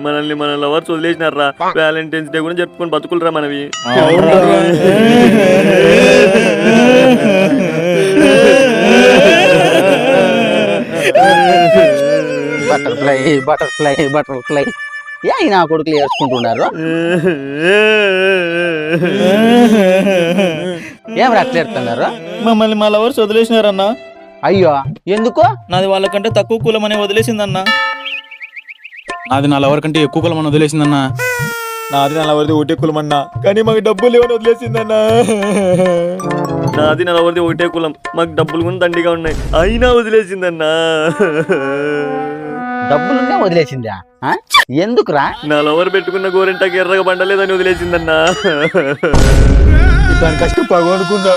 మనల్ని మన lovers వదిలేసినారా. Valentine's day కూడా జరుపుకొని బతుకులరా మనవి. బటర్ఫ్లై బటర్ఫ్లై బటర్ఫ్లై ఏ నా కొడుకులు ఏడ్చుకుంటున్నారు. ఏం రాట్లేడుతున్నారు? మమ్మల్ని మా లవర్స్ వదిలేసినారన్నా. అయ్యో ఎందుకు? నాది వాళ్ళకంటే తక్కువ కులమని వదిలేసిందన్నా. నాది నా లవర్ కంటే ఎక్కువ కులమని వదిలేసిందన్నా. నాది నా లవర్ది ఒకటే కులమన్నా, కానీ మాకు డబ్బులు లేవని వదిలేసిందన్నా. నాది నా లవర్ది ఒకటే కులం, మాకు డబ్బులు కూడా దండిగా ఉన్నాయి, అయినా వదిలేసిందన్నా. డబ్బులున్నే వదిలేసిందా? ఎందుకురా? నా లవర్ పెట్టుకున్న గోరెంటాకి ఎర్రగా బండలేదని వదిలేసిందన్నా. దాని కష్టం పగనుకున్నా